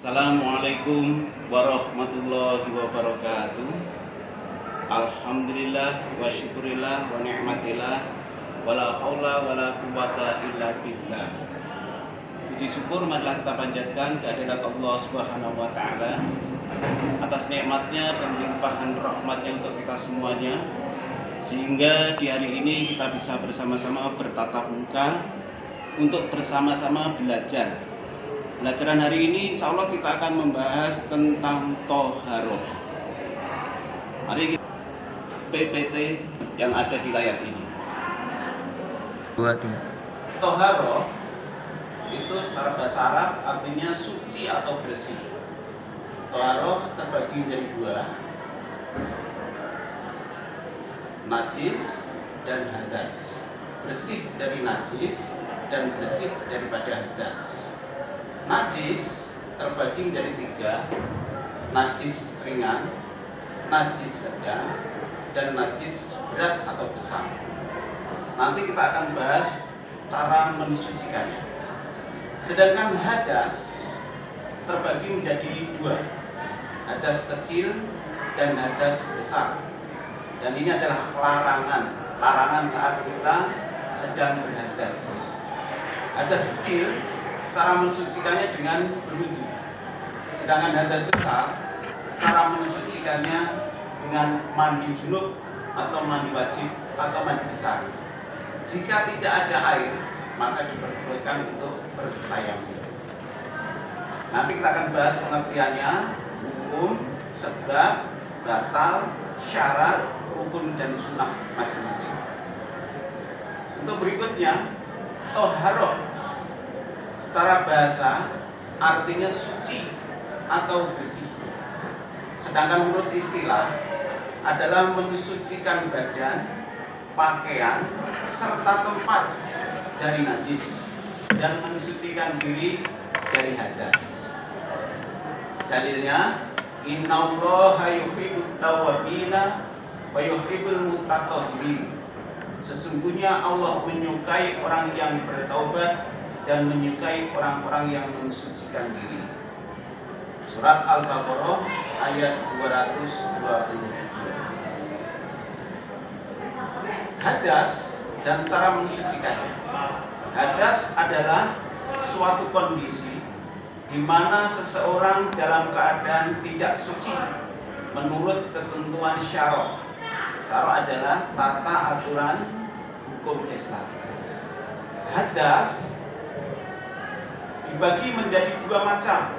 Assalamualaikum warahmatullahi wabarakatuh. Alhamdulillah wa syukurillah wa ni'matillah wala haula wala quwata illa billah. Puji syukur marilah kita panjatkan kehadirat Allah Subhanahu wa taala atas nikmatnya dan limpahan rahmatnya untuk kita semuanya, sehingga di hari ini kita bisa bersama-sama bertatap muka untuk bersama-sama belajar. Pelajaran hari ini insya Allah kita akan membahas tentang toharoh. Mari kita PPT yang ada di layar ini. Toharoh itu secara bahasa Arab artinya suci atau bersih. Toharoh terbagi menjadi dua, najis dan hadas. Bersih dari najis dan bersih daripada hadas. Najis terbagi menjadi tiga: najis ringan, najis sedang, dan najis berat atau besar. Nanti kita akan bahas cara mensucikannya. Sedangkan hadas terbagi menjadi dua: hadas kecil dan hadas besar. Dan ini adalah larangan saat kita sedang berhadas. Hadas kecil cara mensucikannya dengan berwudu. Sedangkan hadas besar cara mensucikannya dengan mandi junub atau mandi wajib atau mandi besar. Jika tidak ada air, maka diperbolehkan untuk bertayamum. Nanti kita akan bahas pengertiannya, hukum, sebab, batal, syarat, rukun dan sunnah masing-masing. Untuk berikutnya, toharoh secara bahasa artinya suci atau bersih. Sedangkan menurut istilah adalah mensucikan badan, pakaian, serta tempat dari najis dan mensucikan diri dari hadas. Dalilnya, innallaha yuhibbut tawwabina wa yuhibbul mutatahhirin. Sesungguhnya Allah menyukai orang yang bertaubat dan menyukai orang-orang yang mensucikan diri. Surat Al-Baqarah ayat 222. Hadas dan cara mensucikannya. Hadas adalah suatu kondisi di mana seseorang dalam keadaan tidak suci menurut ketentuan syara'. Syara' adalah tata aturan hukum Islam. Hadas dibagi menjadi dua macam,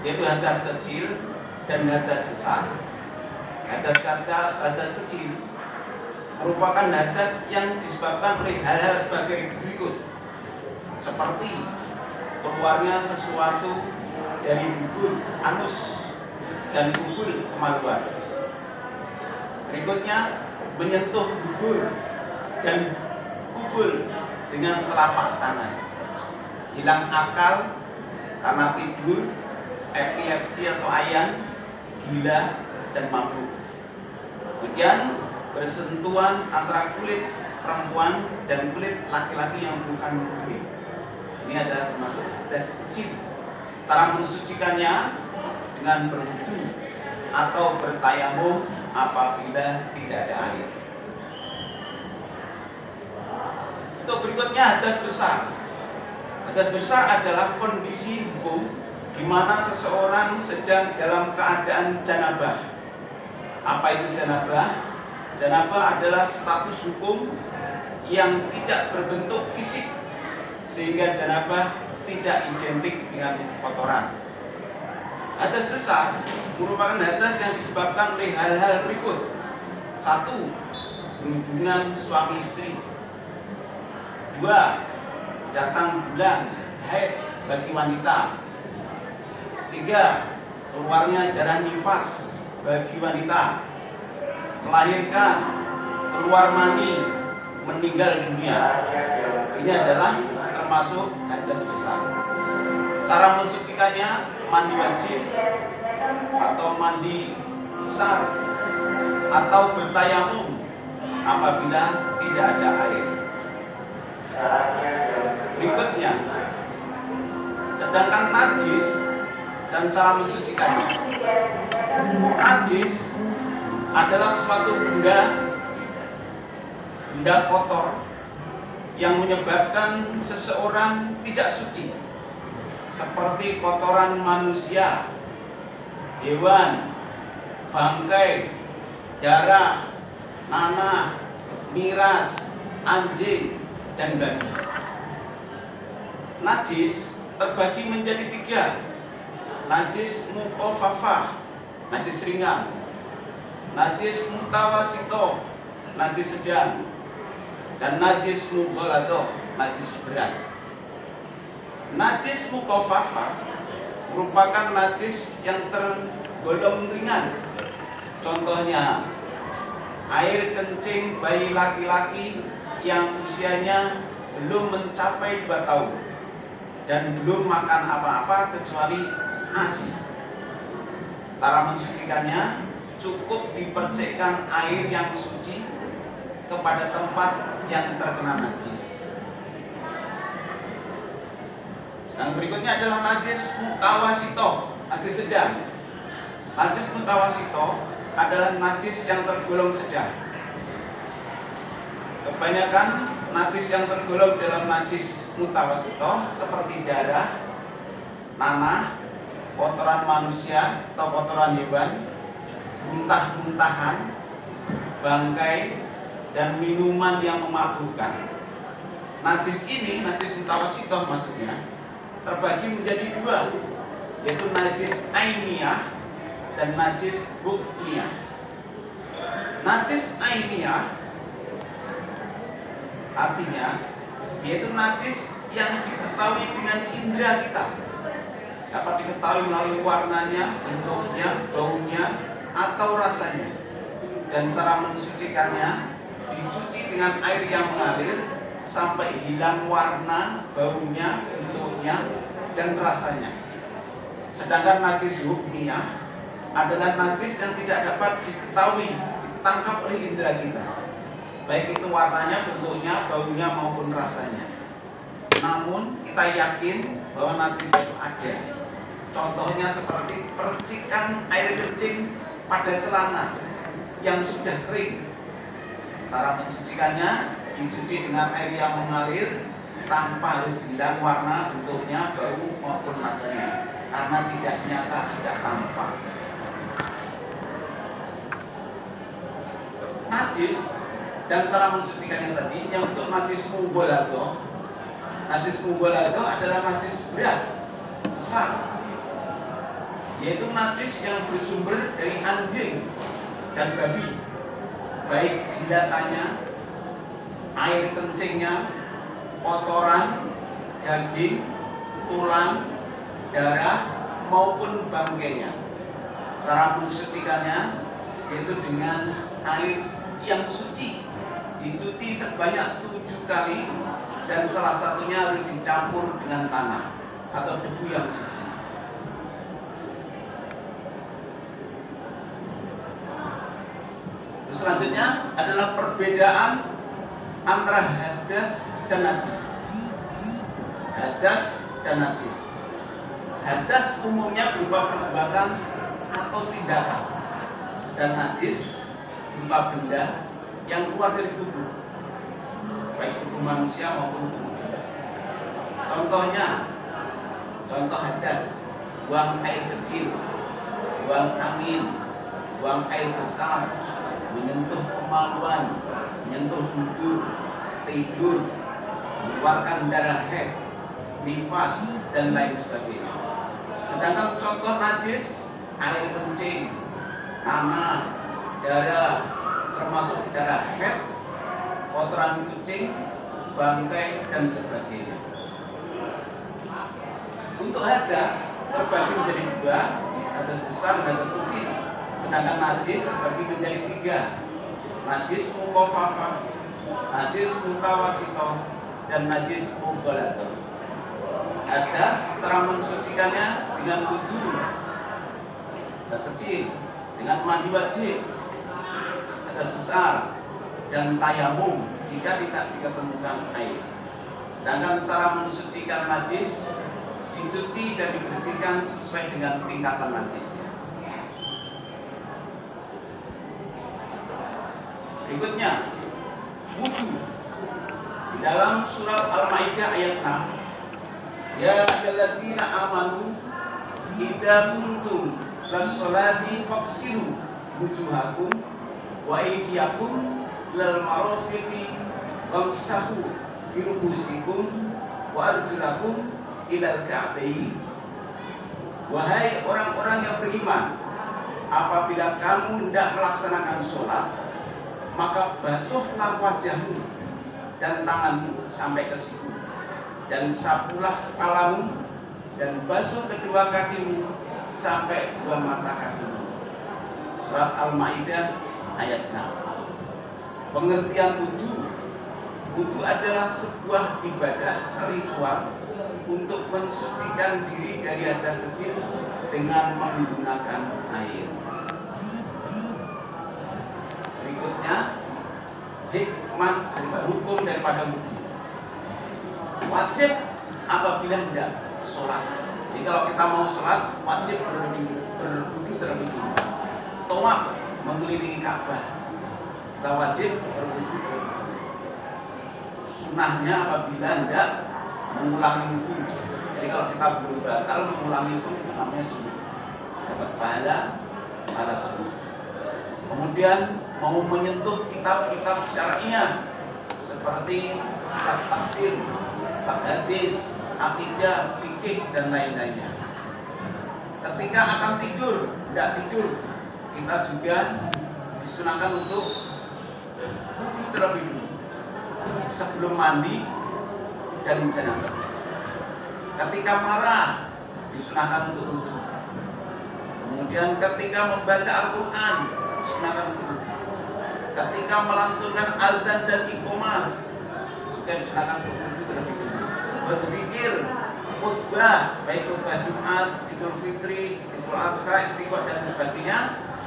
yaitu hadas kecil dan hadas besar. Hadas kecil merupakan hadas yang disebabkan oleh hal-hal sebagai berikut, seperti keluarnya sesuatu dari dubur, anus, dan kubul kemaluan. Berikutnya, menyentuh dubur dan kubul dengan telapak tangan. Hilang akal karena tidur, epilepsi atau ayan, gila, dan mabuk. Kemudian bersentuhan antara kulit perempuan dan kulit laki-laki yang bukan muhrim. Ini adalah termasuk hadas kecil. Cara mensucikannya dengan berwudu atau bertayamum apabila tidak ada air. Untuk berikutnya hadas besar. Hadas besar adalah kondisi hukum di mana seseorang sedang dalam keadaan janabah. Apa itu janabah? Janabah adalah status hukum yang tidak berbentuk fisik, sehingga janabah tidak identik dengan kotoran. Hadas besar merupakan hadas yang disebabkan oleh hal-hal berikut. 1. Berhubungan suami istri. 2. Datang bulan haid bagi wanita. 3. Keluarnya darah nifas bagi wanita. Melahirkan, keluar mani, meninggal dunia. Ini adalah termasuk hadas besar. Cara mensucikannya mandi wajib atau mandi besar atau bertayamum apabila tidak ada air. Berikutnya, sedangkan najis dan cara mensucikannya. Najis adalah suatu benda kotor yang menyebabkan seseorang tidak suci, seperti kotoran manusia, hewan, bangkai, darah, nanah, miras, anjing, dan babi. Najis terbagi menjadi 3. Najis mukhafafah, najis ringan. Najis mutawasitoh, najis sedang. Dan najis mughalatoh, najis berat. Najis mukhafafah merupakan najis yang tergolong ringan. Contohnya, air kencing bayi laki-laki yang usianya belum mencapai 2 tahun dan belum makan apa-apa kecuali nasi. Cara mensucikannya, cukup dipercikkan air yang suci kepada tempat yang terkena najis. Dan berikutnya adalah najis mutawasitoh, najis sedang. Najis mutawasitoh adalah najis yang tergolong sedang. Kebanyakan najis yang tergolong dalam najis mutawasitoh seperti darah, nanah, kotoran manusia atau kotoran hewan, muntah-muntahan, bangkai, dan minuman yang memabukkan. Najis ini, najis mutawasitoh maksudnya, terbagi menjadi 2, yaitu najis ainiyah dan najis rukniyah. Najis ainiyah artinya yaitu najis yang diketahui dengan indera kita, dapat diketahui melalui warnanya, bentuknya, baunya, atau rasanya. Dan cara mensucikannya, dicuci dengan air yang mengalir sampai hilang warna, baunya, bentuknya, dan rasanya. Sedangkan najis rukniyah adalah najis yang tidak dapat diketahui, ditangkap oleh indera kita, baik itu warnanya, bentuknya, baunya, maupun rasanya. Namun kita yakin bahwa najis itu ada. Contohnya seperti percikan air kencing pada celana yang sudah kering. Cara mensucikannya, dicuci dengan air yang mengalir tanpa harus hilang warna, bentuknya, bau, maupun rasanya, karena tidak nyata, tidak tampak. Najis dan cara mensucikannya tadi, yang untuk najis mughalatoh. Najis mughalatoh adalah najis berat, besar, yaitu najis yang bersumber dari anjing dan babi, baik jilatannya, air kencingnya, kotoran, daging, tulang, darah, maupun bangkainya. Cara mensucikannya yaitu dengan air yang suci, dicuci sebanyak 7 kali, dan salah satunya harus dicampur dengan tanah atau debu yang suci. Selanjutnya adalah perbedaan antara hadas dan najis. Hadas dan najis. Hadas umumnya berupa perbuatan atau tindakan, sedang najis berupa benda yang keluar dari tubuh, baik tubuh manusia maupun tubuh benda. Contoh hadas, buang air kecil, buang angin, buang air besar, menyentuh kemaluan, menyentuh duduk, tidur, mengeluarkan darah haid, nifas, dan lain sebagainya. Sedangkan contoh najis, air kencing, nanah, darah, termasuk darah haid, kotoran kucing, bangkai, dan sebagainya. Untuk hadas terbagi menjadi 2, hadas besar dan hadas kecil. Sedangkan najis terbagi menjadi 3, najis mukhafafah, najis mutawasitoh, dan najis mughalatoh. Hadas cara mensucikannya dengan wudu, hadas kecil dengan mandi wajib, hadas besar, dan tayamum jika tidak diketemukan air. Sedangkan cara mensucikan najis dicuci dan dibersihkan sesuai dengan tingkatan najisnya. Berikutnya, wudu. Di dalam surat Al-Maidah ayat 6, ya ayyuhalladzina amanu idza kuntum lis-sholati faghsilu wujuhakum wa aydiyakum ilal marafiqi wamsahu bi ru'usikum wa arjulakum ilal ka'bayn. Wahai orang-orang yang beriman, apabila kamu hendak melaksanakan sholat, maka basuhlah wajahmu dan tanganmu sampai ke siku, dan sapulah kepalamu, dan basuh kedua kakimu sampai dua mata kakimu. Surat Al-Maidah ayat 6. Pengertian wudu. Wudu adalah sebuah ibadah ritual untuk mensucikan diri dari hadas kecil dengan menggunakan air. Berikutnya, hikmah hukum daripada wudu. Wajib apabila hendak sholat. Jadi kalau kita mau sholat, wajib berwudu terlebih dulu. Tawaf mengelilingi Ka'bah, kita wajib berwudu. Sunahnya apabila hendak mengulangi wudu. Jadi kalau kita belum batal mengulangi wudu, itu namanya sunnah, dapat pahala sunnah. Kemudian mau menyentuh kitab-kitab syariah seperti kitab tafsir, kitab hadis, akidah, fikih dan lain-lainnya. Ketika akan tidur, tidak tidur, kita juga disunahkan untuk wudu terlebih dulu sebelum mandi dan janabah. Ketika marah, disunahkan untuk wudu. Kemudian ketika membaca Al-Quran, disunahkan untuk wudu. Ketika melantunkan azan dan iqamah, juga disunahkan untuk wudu terlebih dulu. Berzikir, khutbah, baik khutbah Jumat, Idul Fitri, Idul Adha, Istighfar dan sebagainya,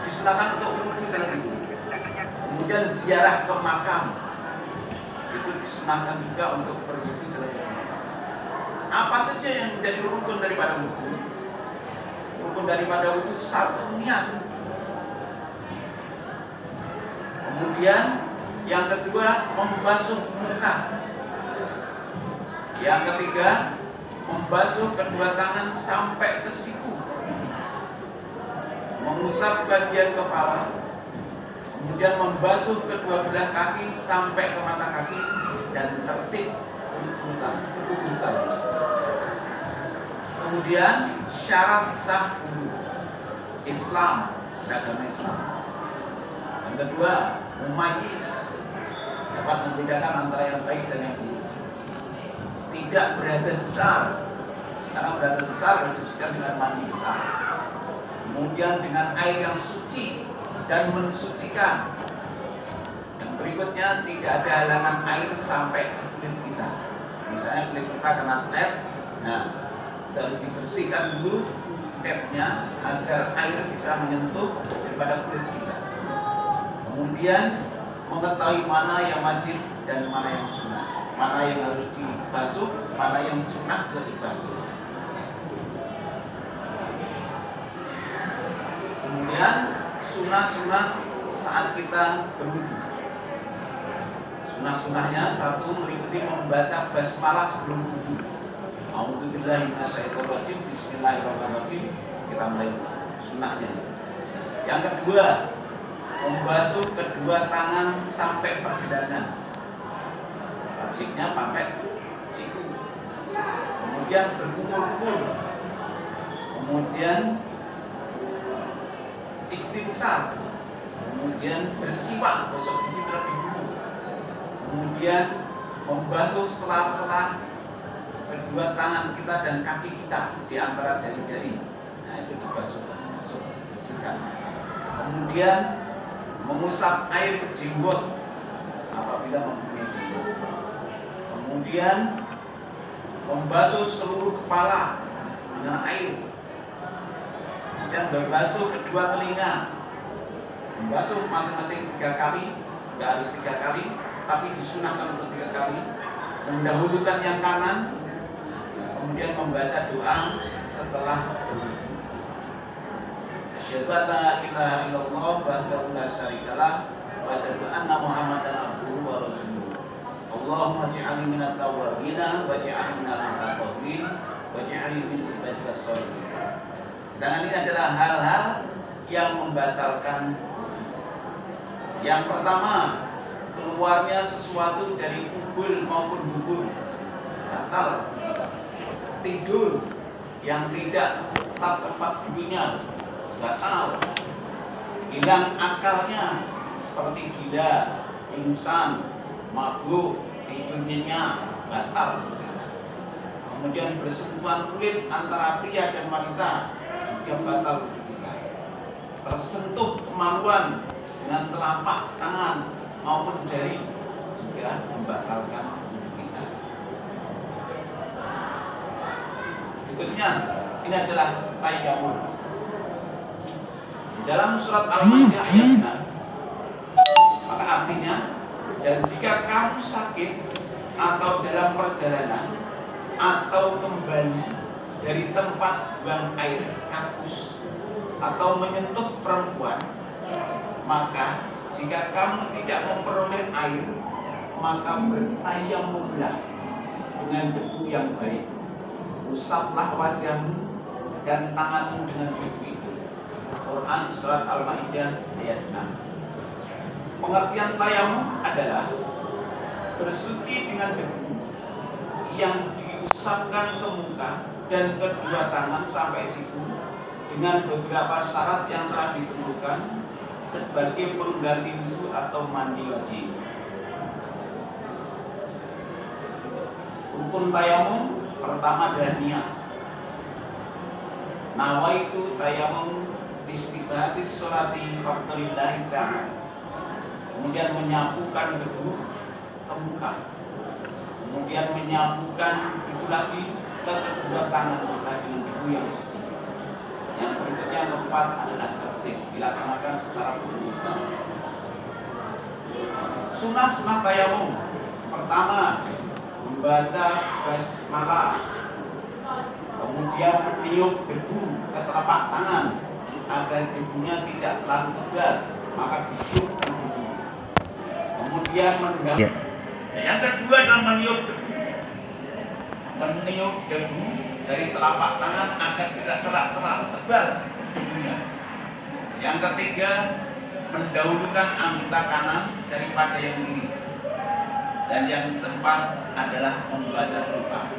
disunahkan untuk wudu terlebih dulu. Kemudian ziarah ke makam, itu disunahkan juga untuk berwudu terlebih dulu. Apa saja yang menjadi rukun daripada wudu? Rukun daripada wudu satu, niat. Kemudian yang kedua, membasuh muka. Yang ketiga, membasuh kedua tangan sampai ke siku, mengusap bagian kepala, kemudian membasuh kedua belah kaki sampai ke mata kaki, dan tertib urutan. Kemudian syarat sah wudu Islam, agama Islam. Yang kedua, mumayyiz, dapat membedakan antara yang baik dan yang buruk. Tidak berhadas besar, karena berhadas besar dicucikan dengan mandi besar. Kemudian dengan air yang suci dan mensucikan. Yang berikutnya, tidak ada halangan air sampai ke kulit kita. Misalnya kulit kita kena cat, nah harus dibersihkan dulu catnya agar air bisa menyentuh daripada kulit kita. Kemudian mengetahui mana yang wajib dan mana yang sunnah, mana yang harus dibasuh, mana yang sunnah tidak dibasuh. Kemudian sunnah-sunnah saat kita berwudu. Sunnah-sunnahnya, satu, mengikuti membaca basmalah sebelum wudu. A'udzubillahi minasyaitonirrajim, bismillahirrahmanirrahim. Kita mulai sunnahnya. Yang kedua, membasuh kedua tangan sampai pergelangan, wajibnya pakai siku. Kemudian berkumur-kumur. Kemudian istinsar. Kemudian bersiwak, gosok gigi terlebih dulu. Kemudian membasuh sela-sela kedua tangan kita dan kaki kita di antara jari-jari. Nah, itu dibasuh, bersihkan. Kemudian mengusap air ke jenggot apabila mempunyai jenggot. Kemudian membasuh seluruh kepala dengan air. Kemudian membasuh kedua telinga, membasuh masing-masing 3 kali, tidak harus 3 kali, tapi disunahkan untuk 3 kali. Mendahulukan yang kanan, kemudian membaca doa setelah berwudu. Asyhadu an la ilaha illallah wahdahu la syarikalah wa asyhadu anna Muhammadan abduhu wa rasuluh. Allahumma ij'alni minat tawwabin waj'alni minal mutatahhirin waj'alni min ibadikas sholihin. Sedangkan ini adalah hal-hal yang membatalkan wudu. Yang pertama, keluarnya sesuatu dari kubul maupun dubur, batal. Tidur yang tidak tetap tempat duduknya, batal. Hilang akalnya seperti gila, pingsan, mabuk, tidur nyenyak, batal. Kemudian bersentuhan kulit antara pria dan wanita juga batal wudu kita. Tersentuh kemaluan dengan telapak tangan maupun jari juga membatalkan wudu kita. Berikutnya, ini adalah tayammum. Dalam surat Al-Maidah ayat 6, maka artinya, dan jika kamu sakit atau dalam perjalanan atau kembali dari tempat buang air kakus atau menyentuh perempuan, maka jika kamu tidak memperoleh air, maka bertayamumlah dengan debu yang baik. Usaplah wajahmu dan tanganmu dengan debu itu. Quran surat Al-Maidah ayat 6. Pengertian tayamum adalah bersuci dengan debu yang diusapkan ke muka dan kedua tangan sampai siku dengan beberapa syarat yang telah ditentukan sebagai pengganti wudu atau mandi wajib. Rukun tayamum pertama adalah niat. Nawaitu tayamum istibadatis sholati faqlillahi ta'ala. Kemudian menyapukan debu ke muka. Kemudian menyapukan debu lagi ke kedua tangan kita dengan debu yang suci. Yang berikutnya yang keempat adalah tertib, dilaksanakan secara berurutan. Sunah-sunah tayamum. Pertama, membaca basmalah, kemudian meniup debu ke telapak tangan agar debunya tidak terlalu tebal, maka duduk dan debu. Kemudian mendalam. Yang kedua adalah meniup debu dari telapak tangan agar tidak terlalu tebal debunya. Yang ketiga, mendahulukan anggota kanan daripada yang kiri. Dan yang keempat adalah membaca doa.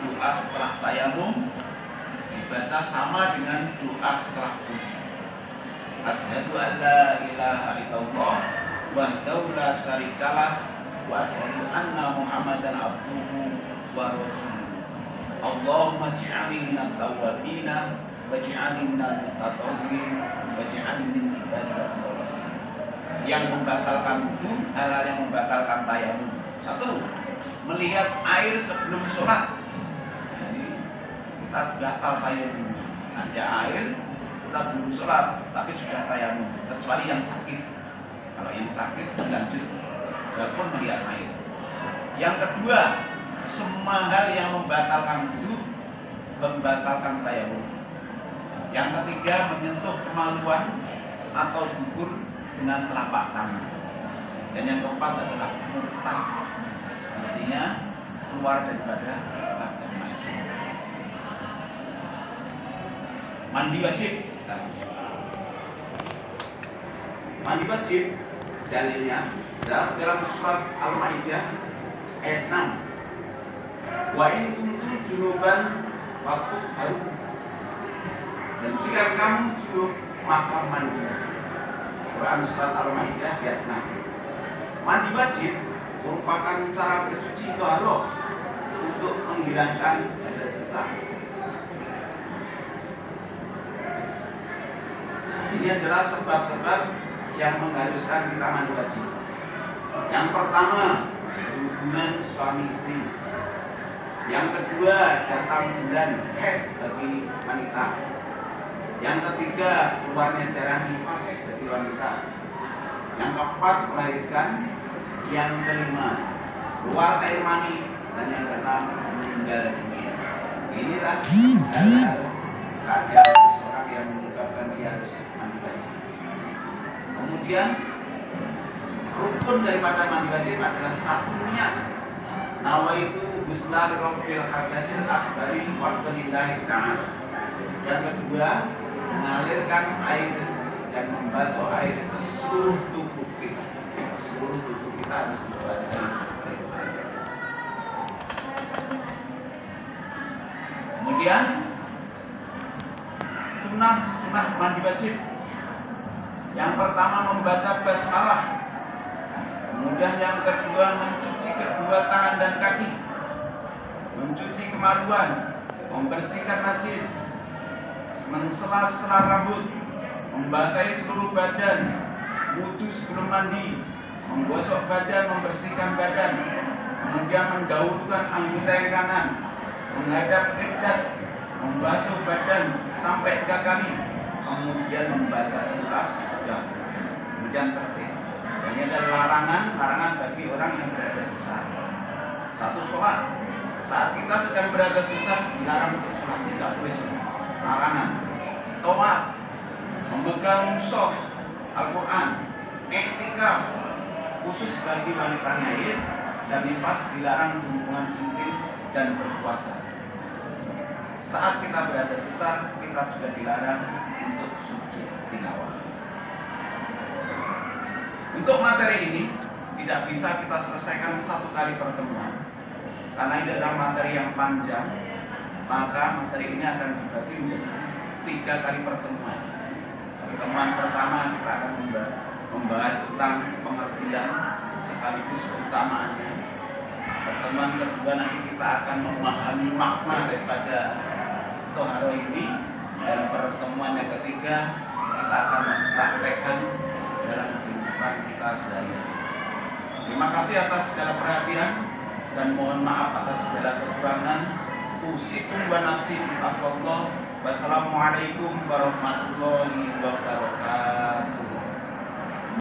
Doa setelah tayamum dibaca sama dengan doa setelah wudu. Asyhadu an la ilaha illallah wahdahu la syarikalah wa asyhadu anna Muhammadan abduhu wa rasuluh. Allahumma ij'alni minat tawwabin waj'alni minal mutatahhirin waj'alni min ibadikas sholihin. Yang membatalkan wudu, hal-hal yang membatalkan tayamum. Satu, melihat air sebelum sholat. Jadi kita batal tayamum. Ada air, kita belum sholat, tapi sudah tayamum. Kecuali yang sakit. Kalau yang sakit dilanjut, walaupun melihat air. Yang kedua, semua hal yang membatalkan wudu, membatalkan tayamum. Yang ketiga, menyentuh kemaluan atau dubur dengan telapak tangan. Dan yang keempat adalah murtad. Artinya keluar daripada agama Islam. Mandi wajib. Mandi wajib dalilnya dalam surat Al-Maidah ayat 6. Wa in kuntum junuban fatahharu. Dan jika kamu junub maka mandi. Quran surat Al-Maidah ayat 6. Mandi wajib merupakan cara bersuci taharah untuk menghilangkan hadas besar. Ini adalah sebab-sebab yang mengharuskan kita mandi wajib. Yang pertama, hubungan suami istri. Yang kedua, datang bulan haid bagi wanita. Yang ketiga, keluarnya darah nifas bagi wanita. Yang keempat, melahirkan. Yang kelima, keluar air mani. Dan yang keenam, meninggal dunia. Inilah adalah keadaan seseorang yang menyebabkan dia harus mandi wajib. Kemudian rukun daripada mandi wajib adalah satu niat. Nawaitu ghusla li rabbil hadasil akbari wa lillahi ta'ala. Yang kedua, mengalirkan air dan membasuh air ke seluruh tubuh kita. Seluruh tubuh kita harus dibasuh air. Kemudian sunnah mandi wajib. Yang pertama membaca basmalah. Kemudian yang kedua mencuci kedua tangan dan kaki, mencuci kemaluan, membersihkan najis, mensela-sela rambut, membasahi seluruh badan, wudu sebelum mandi, menggosok badan, membersihkan badan, kemudian mendahulukan anggota yang kanan, menghadap kiblat, membasuh badan sampai 3 kali, kemudian membaca ikhlas sesudah, kemudian tertib. Ini adalah larangan bagi orang yang berhadas besar. Satu, sholat. Saat kita sedang berhadas besar dilarang untuk sholat, tidak boleh sholat. Larangan. Tawaf, memegang mushaf Al-Quran, iktikaf khusus bagi wanita haid dan nifas dilarang hubungan intim dan berpuasa. Saat kita berhadas besar kita juga dilarang untuk sujud tilawah. Untuk materi ini tidak bisa kita selesaikan 1 kali pertemuan karena ini adalah materi yang panjang, maka materi ini akan dibagi menjadi 3 kali pertemuan. Pertemuan pertama kita akan membahas tentang pengertian sekaligus keutamaannya. Pertemuan kedua nanti kita akan memahami makna daripada toharo ini, dan pertemuan yang ketiga kita akan mempraktekkan dalam kehidupan kita sehari-hari. Terima kasih atas segala perhatian dan mohon maaf atas segala kekurangan. Usikum wa nafsi bittaqwallah. Wassalamualaikum warahmatullahi wabarakatuh.